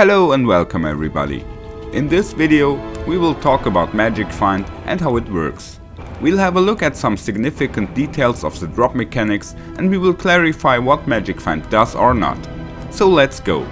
Hello and welcome everybody. In this video we will talk about Magic Find and how it works. We'll have a look at some significant details of the drop mechanics and we will clarify what Magic Find does or not. So let's go.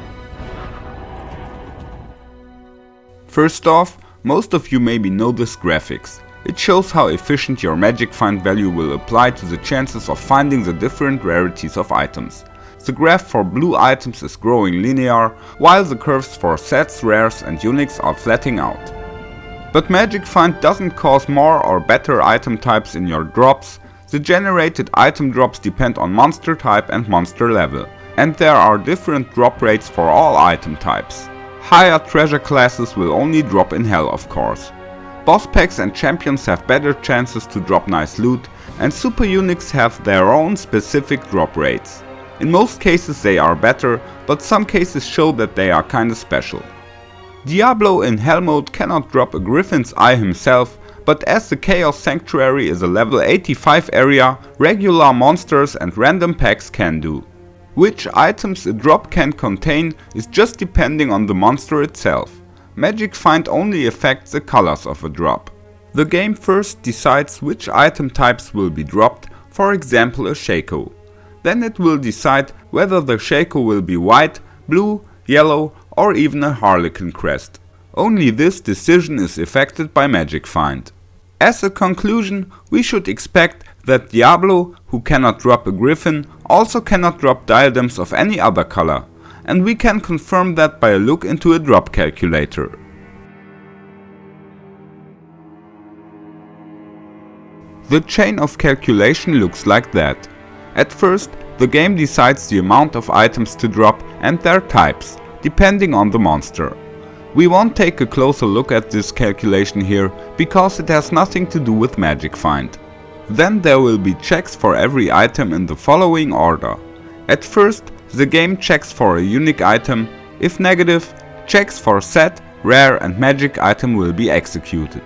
First off, most of you maybe know this graphics. It shows how efficient your Magic Find value will apply to the chances of finding the different rarities of items. The graph for blue items is growing linear, while the curves for sets, rares and uniques are flattening out. But Magic Find doesn't cause more or better item types in your drops. The generated item drops depend on monster type and monster level, and there are different drop rates for all item types. Higher treasure classes will only drop in hell, of course. Boss packs and champions have better chances to drop nice loot, and super uniques have their own specific drop rates. In most cases they are better, but some cases show that they are kinda special. Diablo in Hell mode cannot drop a Griffin's Eye himself, but as the Chaos Sanctuary is a level 85 area, regular monsters and random packs can do. Which items a drop can contain is just depending on the monster itself. Magic Find only affects the colors of a drop. The game first decides which item types will be dropped, for example a Shaco. Then it will decide whether the Shaco will be white, blue, yellow or even a Harlequin crest. Only this decision is affected by Magic Find. As a conclusion, we should expect that Diablo, who cannot drop a Griffin, also cannot drop diadems of any other color, and we can confirm that by a look into a drop calculator. The chain of calculation looks like that. At first, the game decides the amount of items to drop and their types, depending on the monster. We won't take a closer look at this calculation here, because it has nothing to do with Magic Find. Then there will be checks for every item in the following order. At first, the game checks for a unique item. If negative, checks for set, rare and magic item will be executed.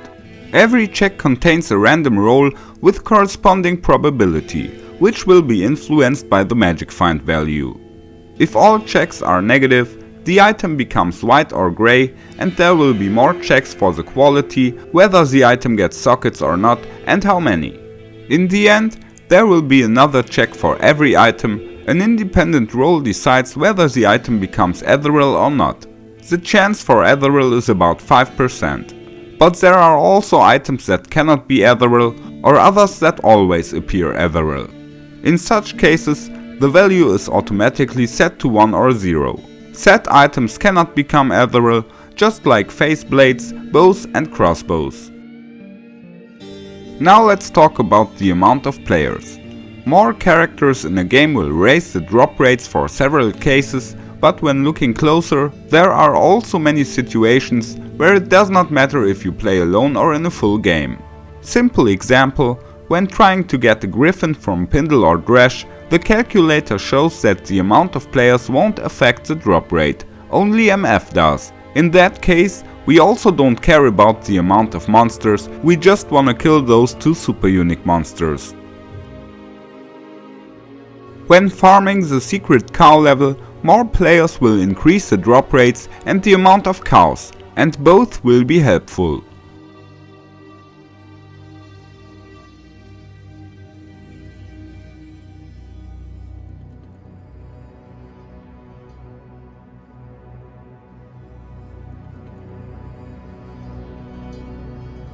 Every check contains a random roll with corresponding probability, which will be influenced by the Magic Find value. If all checks are negative, the item becomes white or grey, and there will be more checks for the quality, whether the item gets sockets or not and how many. In the end, there will be another check for every item. An independent roll decides whether the item becomes ethereal or not. The chance for ethereal is about 5%. But there are also items that cannot be ethereal or others that always appear ethereal. In such cases, the value is automatically set to 1 or 0. Set items cannot become ethereal, just like face blades, bows and crossbows. Now let's talk about the amount of players. More characters in a game will raise the drop rates for several cases, but when looking closer, there are also many situations where it does not matter if you play alone or in a full game. Simple example, when trying to get a Griffin from Pindle or Dresh, the calculator shows that the amount of players won't affect the drop rate, only MF does. In that case, we also don't care about the amount of monsters, we just wanna kill those 2 super unique monsters. When farming the secret cow level, more players will increase the drop rates and the amount of cows, and both will be helpful.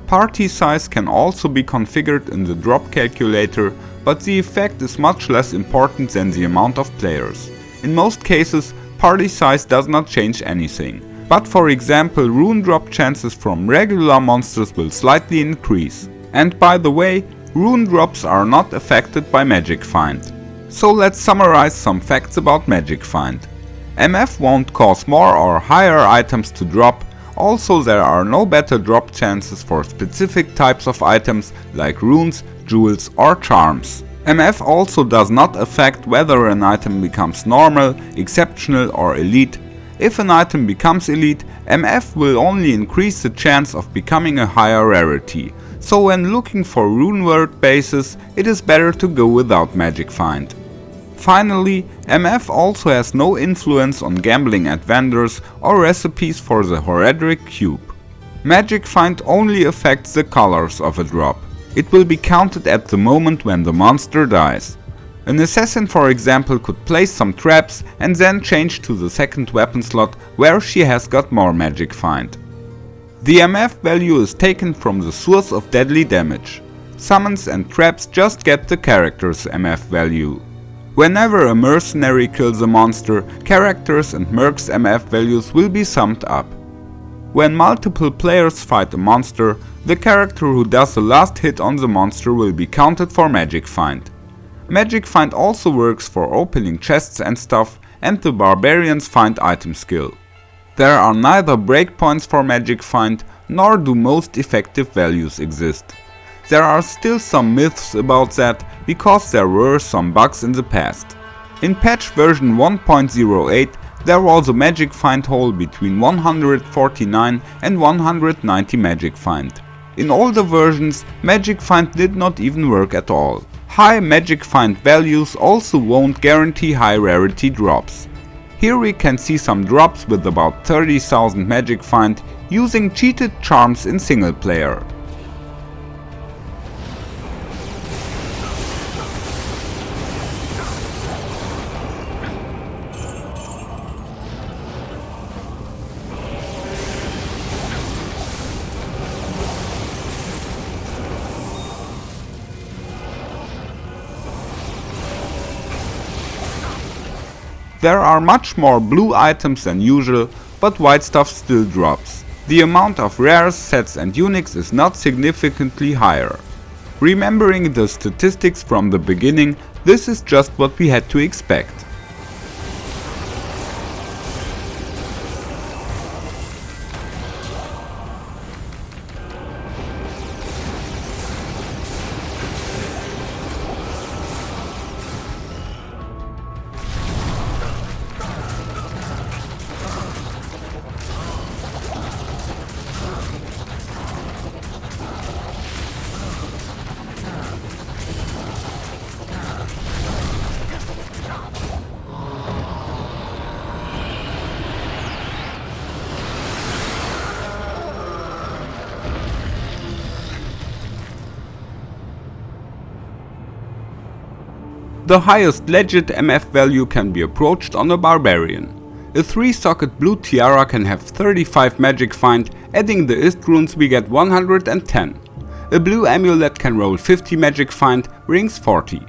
Party size can also be configured in the drop calculator, but the effect is much less important than the amount of players. In most cases, party size does not change anything. But for example, rune drop chances from regular monsters will slightly increase. And by the way, rune drops are not affected by Magic Find. So let's summarize some facts about Magic Find. MF won't cause more or higher items to drop. Also, there are no better drop chances for specific types of items like runes, jewels or charms. MF also does not affect whether an item becomes normal, exceptional or elite. If an item becomes elite, MF will only increase the chance of becoming a higher rarity. So when looking for rune word bases, it is better to go without Magic Find. Finally, MF also has no influence on gambling at vendors or recipes for the Horadric cube. Magic Find only affects the colors of a drop. It will be counted at the moment when the monster dies. An assassin, for example, could place some traps and then change to the second weapon slot where she has got more Magic Find. The MF value is taken from the source of deadly damage. Summons and traps just get the character's MF value. Whenever a mercenary kills a monster, characters and mercs' MF values will be summed up. When multiple players fight a monster, the character who does the last hit on the monster will be counted for Magic Find. Magic Find also works for opening chests and stuff, and the Barbarian's Find item skill. There are neither breakpoints for Magic Find, nor do most effective values exist. There are still some myths about that, because there were some bugs in the past. In patch version 1.08, there was a Magic Find hole between 149 and 190 Magic Find. In older versions, Magic Find did not even work at all. High Magic Find values also won't guarantee high rarity drops. Here we can see some drops with about 30,000 Magic Find using cheated charms in single player. There are much more blue items than usual, but white stuff still drops. The amount of rares, sets and uniques is not significantly higher. Remembering the statistics from the beginning, this is just what we had to expect. The highest legit MF value can be approached on a Barbarian. A 3-socket blue tiara can have 35 Magic Find, adding the Ist runes we get 110. A blue amulet can roll 50 Magic Find, rings 40.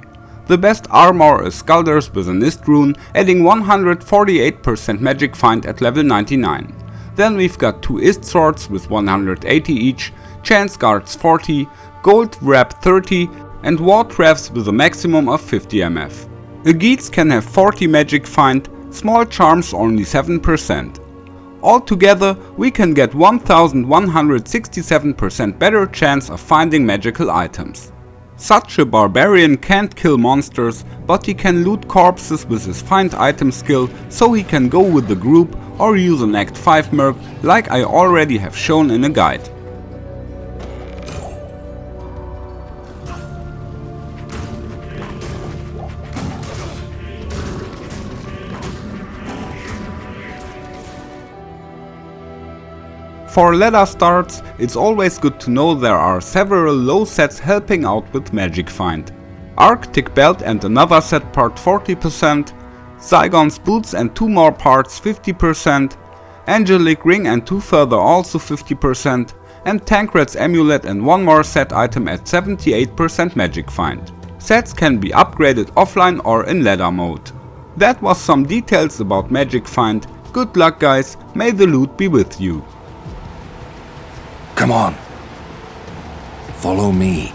The best armor is Skulders with an Ist rune, adding 148% Magic Find at level 99. Then we've got 2 Ist swords with 180 each, chance guards 40, gold wrap 30, and war traps with a maximum of 50 MF. A Geats can have 40 Magic Find, small charms only 7%. Altogether, we can get 1167% better chance of finding magical items. Such a Barbarian can't kill monsters, but he can loot corpses with his Find item skill, so he can go with the group or use an Act 5 merc like I already have shown in a guide. For ladder starts, it's always good to know there are several low sets helping out with Magic Find. Arctic Belt and another set part 40%, Zygon's boots and 2 more parts 50%, Angelic Ring and 2 further also 50%, and Tancred's amulet and 1 more set item at 78% Magic Find. Sets can be upgraded offline or in ladder mode. That was some details about Magic Find. Good luck guys, may the loot be with you. Come on. Follow me.